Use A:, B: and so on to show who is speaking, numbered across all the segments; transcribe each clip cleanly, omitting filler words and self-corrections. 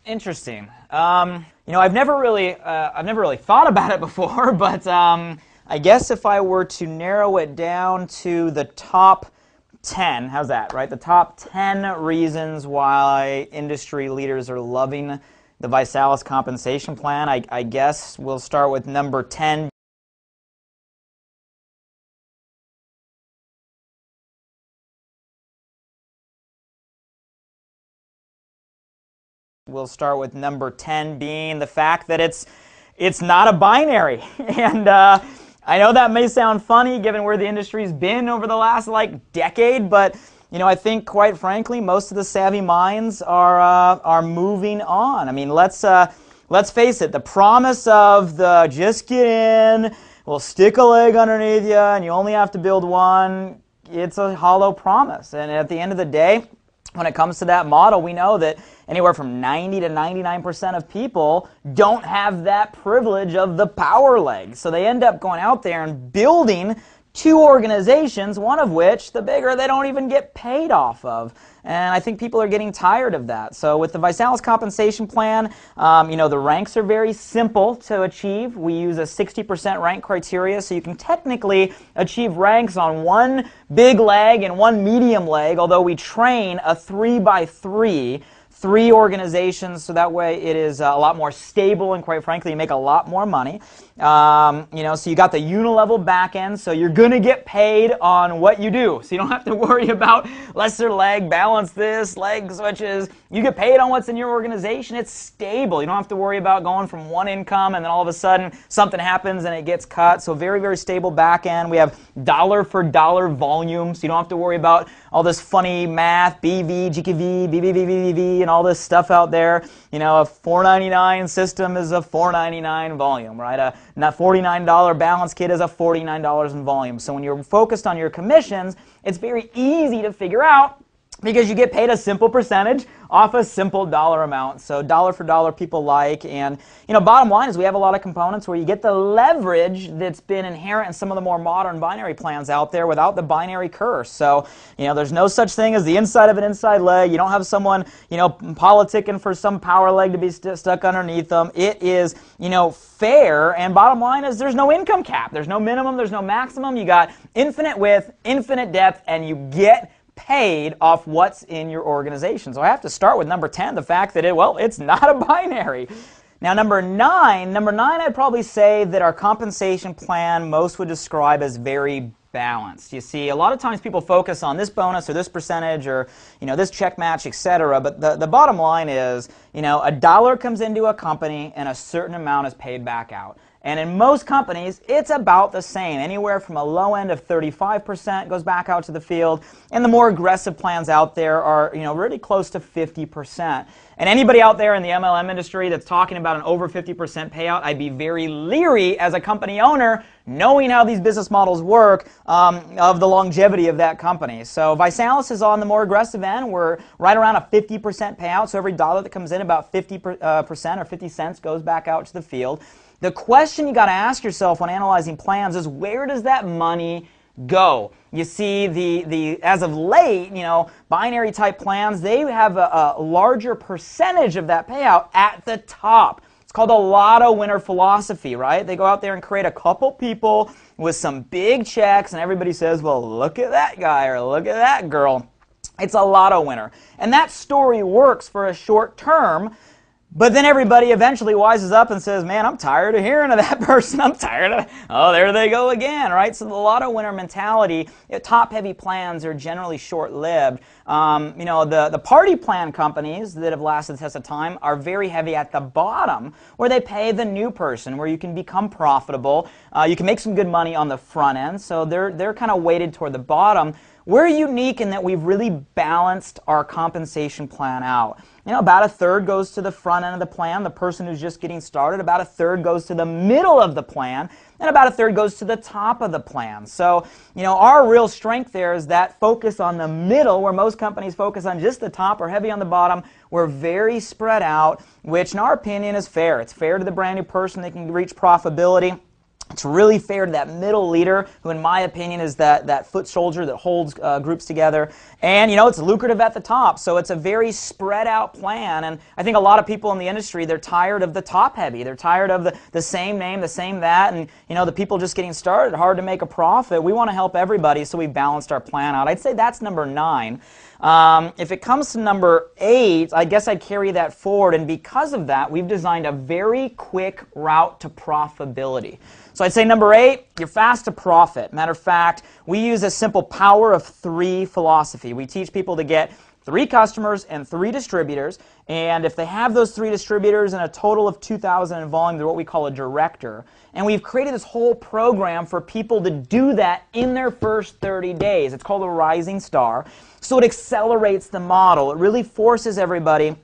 A: Interesting. I've never really thought about it before, but I guess if I were to narrow it down to the top 10, how's that, right? The top 10 reasons why industry leaders are loving the ViSalus compensation plan, I guess we'll start with number 10. We'll start with number 10 being the fact that it's not a binary. And I know that may sound funny given where the industry's been over the last decade, but I think quite frankly most of the savvy minds are moving on. I mean, let's face it, the promise of the just get in, we'll stick a leg underneath you and you only have to build one, it's a hollow promise. And at the end of the day, when it comes to that model, we know that anywhere from 90 to 99% of people don't have that privilege of the power leg. So they end up going out there and building two organizations, one of which, the bigger, they don't even get paid off of. And I think people are getting tired of that. So with the ViSalus compensation plan, the ranks are very simple to achieve. We use a 60% rank criteria, so you can technically achieve ranks on one big leg and one medium leg, although we train a 3x3, 3 organizations, so that way it is a lot more stable and quite frankly you make a lot more money. So you got the unilevel back end, so you're going to get paid on what you do. So you don't have to worry about lesser leg, balance this, leg switches. You get paid on what's in your organization. It's stable. You don't have to worry about going from one income and then all of a sudden something happens and it gets cut. So very, very stable back end. We have dollar for dollar volume, so you don't have to worry about all this funny math, BV, GKV, BBBBV, and all this stuff out there. A $4.99 system is a $4.99 volume, right? A $49 balance kit is a $49 in volume. So when you're focused on your commissions, it's very easy to figure out because you get paid a simple percentage off a simple dollar amount. So dollar for dollar people like, and bottom line is we have a lot of components where you get the leverage that's been inherent in some of the more modern binary plans out there without the binary curse. So there's no such thing as the inside of an inside leg. You don't have someone politicking for some power leg to be stuck underneath them. It is fair, and bottom line is there's no income cap. There's no minimum, there's no maximum. You got infinite width, infinite depth, and you get paid off what's in your organization. So I have to start with number 10, the fact that it's not a binary. Now number 9, I'd probably say that our compensation plan most would describe as very balanced. You see, a lot of times people focus on this bonus or this percentage or this check match, etc. But the bottom line is, a dollar comes into a company and a certain amount is paid back out. And in most companies, it's about the same. Anywhere from a low end of 35% goes back out to the field, and the more aggressive plans out there are, really close to 50%. And anybody out there in the MLM industry that's talking about an over 50% payout, I'd be very leery as a company owner, knowing how these business models work, of the longevity of that company. So ViSalus is on the more aggressive end. We're right around a 50% payout, so every dollar that comes in, about 50% or 50 cents goes back out to the field. The question you got to ask yourself when analyzing plans is, where does that money go? You see, as of late, binary type plans, they have a larger percentage of that payout at the top. It's called a lotto winner philosophy, right? They go out there and create a couple people with some big checks, and everybody says, well, look at that guy or look at that girl. It's a lotto winner. And that story works for a short term. But then everybody eventually wises up and says, man, I'm tired of hearing of that person. I'm tired of, oh, there they go again, right? So the lotto winner mentality, top-heavy plans are generally short-lived. The party plan companies that have lasted the test of time are very heavy at the bottom, where they pay the new person, where you can become profitable. You can make some good money on the front end, so they're kind of weighted toward the bottom. We're unique in that we've really balanced our compensation plan out. About a third goes to the front end of the plan, the person who's just getting started. About a third goes to the middle of the plan, and about a third goes to the top of the plan. So, our real strength there is that focus on the middle, where most companies focus on just the top or heavy on the bottom. We're very spread out, which in our opinion is fair. It's fair to the brand new person. They can reach profitability. It's really fair to that middle leader, who in my opinion is that foot soldier that holds groups together. And it's lucrative at the top, so it's a very spread out plan. And I think a lot of people in the industry, they're tired of the top heavy. They're tired of the same name, the same that, and the people just getting started, hard to make a profit. We want to help everybody, so we balanced our plan out. I'd say that's number 9. If it comes to number 8, I guess I'd carry that forward, and because of that, we've designed a very quick route to profitability. So I'd say number 8, you're fast to profit. Matter of fact, we use a simple power of 3 philosophy. We teach people to get 3 customers and 3 distributors, and if they have those 3 distributors and a total of 2,000 in volume, they're what we call a director. And we've created this whole program for people to do that in their first 30 days. It's called a Rising Star. So it accelerates the model. It really forces everybody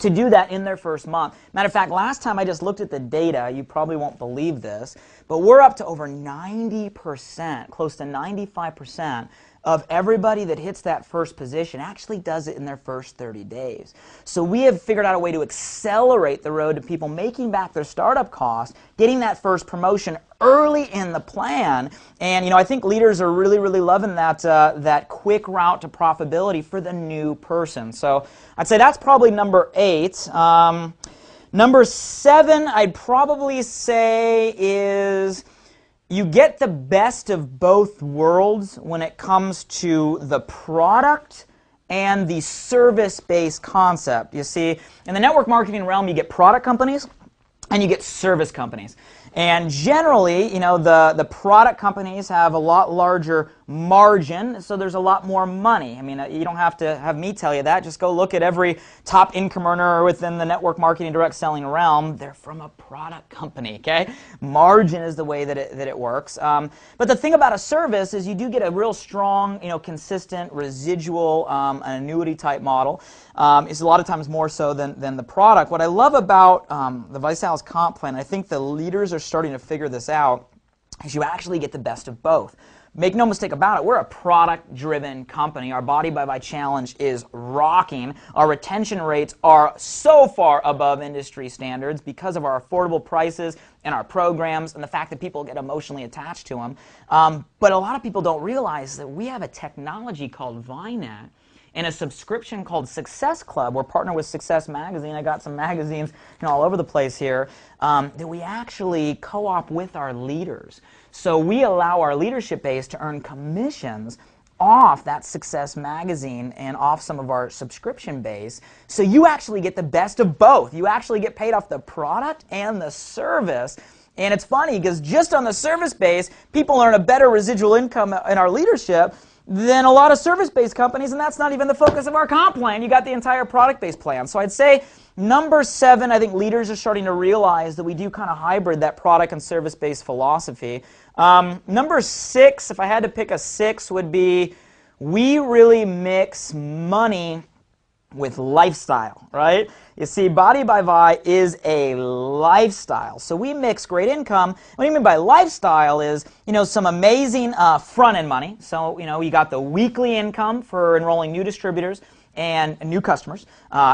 A: to do that in their first month. Matter of fact, last time I just looked at the data, you probably won't believe this, but we're up to over 90%, close to 95% of everybody that hits that first position actually does it in their first 30 days. So we have figured out a way to accelerate the road to people making back their startup costs, getting that first promotion early in the plan. And I think leaders are really, really loving that quick route to profitability for the new person. So I'd say that's probably number 8. Number 7, I'd probably say is you get the best of both worlds when it comes to the product and the service-based concept. You see, in the network marketing realm, you get product companies and you get service companies. And generally, the product companies have a lot larger margin, so there's a lot more money. I mean, you don't have to have me tell you that. Just go look at every top income earner within the network marketing direct selling realm. They're from a product company, okay? Margin is the way that it works. But the thing about a service is you do get a real strong, consistent, residual, annuity type model. It's a lot of times more so than the product. What I love about the ViSalus comp plan, I think the leaders are starting to figure this out, is you actually get the best of both. Make no mistake about it, we're a product-driven company. Our Body by Vi challenge is rocking. Our retention rates are so far above industry standards because of our affordable prices and our programs and the fact that people get emotionally attached to them. But a lot of people don't realize that we have a technology called ViNet and a subscription called Success Club. We're partnered with Success Magazine. I got some magazines all over the place here that we actually co-op with our leaders. So we allow our leadership base to earn commissions off that Success Magazine and off some of our subscription base. So you actually get the best of both. You actually get paid off the product and the service. And it's funny because just on the service base, people earn a better residual income in our leadership than a lot of service-based companies, and that's not even the focus of our comp plan. You got the entire product-based plan. So I'd say number 7, I think leaders are starting to realize that we do kind of hybrid that product and service-based philosophy. Number 6, if I had to pick a 6, would be we really mix money with lifestyle, right? You see, Body by Vi is a lifestyle. So we mix great income. What I mean by lifestyle is, some amazing front-end money. So, you got the weekly income for enrolling new distributors and new customers.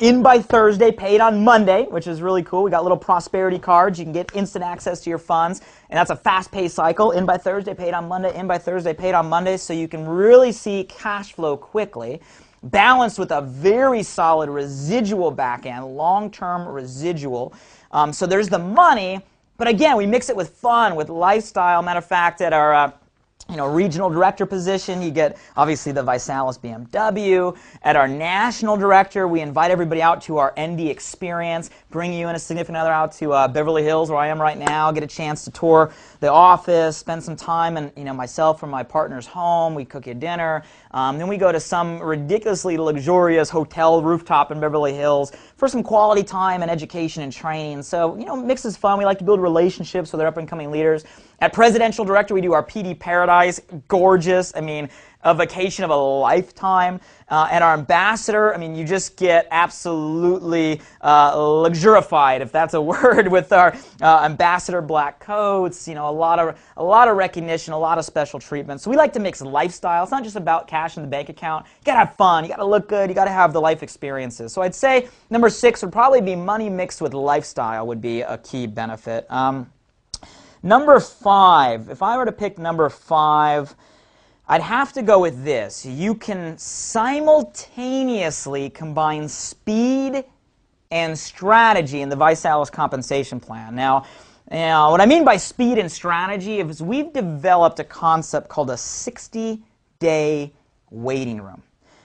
A: In by Thursday, paid on Monday, which is really cool. We got little prosperity cards. You can get instant access to your funds, and that's a fast-paced cycle. In by Thursday, paid on Monday. In by Thursday, paid on Monday, so you can really see cash flow quickly, balanced with a very solid residual back end, long-term residual. So there's the money, but again, we mix it with fun, with lifestyle. Matter of fact, at our regional director position, you get obviously the ViSalus BMW. At our national director, we invite everybody out to our ND experience, bring you and a significant other out to Beverly Hills, where I am right now, get a chance to tour the office, spend some time, and myself from my partner's home. We cook you dinner. Then we go to some ridiculously luxurious hotel rooftop in Beverly Hills for some quality time and education and training. So, mix is fun. We like to build relationships with our up-and-coming leaders. At Presidential Director, we do our PD Paradise. Gorgeous. I mean, a vacation of a lifetime. At our Ambassador, you just get absolutely luxurified, if that's a word, with our Ambassador black coats. A lot of recognition, a lot of special treatment. So we like to mix lifestyle. It's not just about cash in the bank account. You gotta have fun. You gotta look good. You gotta have the life experiences. So I'd say number 6 would probably be money mixed with lifestyle would be a key benefit. Number 5, if I were to pick number 5, I'd have to go with this. You can simultaneously combine speed and strategy in the ViSalus compensation plan. Now, what I mean by speed and strategy is we've developed a concept called a 60-day waiting room.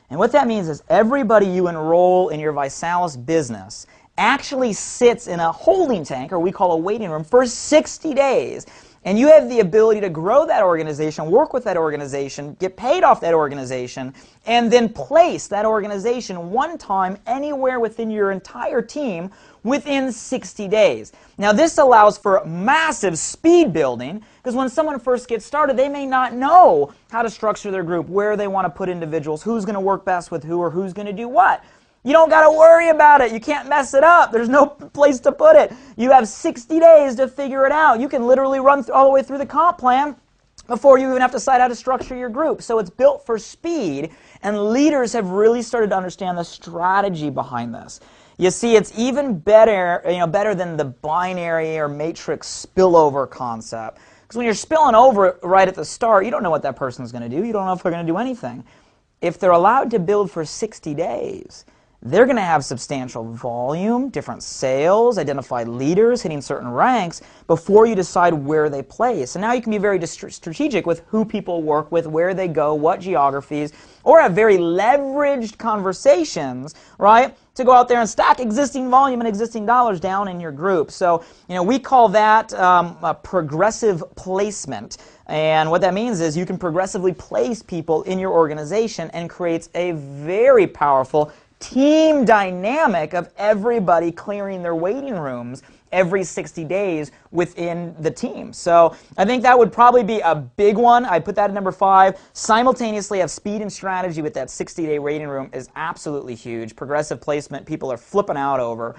A: And what that means is everybody you enroll in your ViSalus business actually sits in a holding tank, or we call a waiting room, for 60 days. And you have the ability to grow that organization, work with that organization, get paid off that organization, and then place that organization one time anywhere within your entire team within 60 days. Now this allows for massive speed building, because when someone first gets started, they may not know how to structure their group, where they want to put individuals, who's going to work best with who, or who's going to do what. You don't got to worry about it. You can't mess it up. There's no place to put it. You have 60 days to figure it out. You can literally run all the way through the comp plan before you even have to decide how to structure your group. So it's built for speed, and leaders have really started to understand the strategy behind this. You see, it's even better, better than the binary or matrix spillover concept. Because when you're spilling over right at the start, you don't know what that person's going to do. You don't know if they're going to do anything. If they're allowed to build for 60 days, they're going to have substantial volume, different sales, identified leaders, hitting certain ranks before you decide where they place. And now you can be very strategic with who people work with, where they go, what geographies, or have very leveraged conversations, right, to go out there and stack existing volume and existing dollars down in your group. So, we call that a progressive placement. And what that means is you can progressively place people in your organization, and creates a very powerful team dynamic of everybody clearing their waiting rooms every 60 days within the team. So I think that would probably be a big one. I put that at number 5. Simultaneously have speed and strategy with that 60-day waiting room is absolutely huge. Progressive placement, people are flipping out over.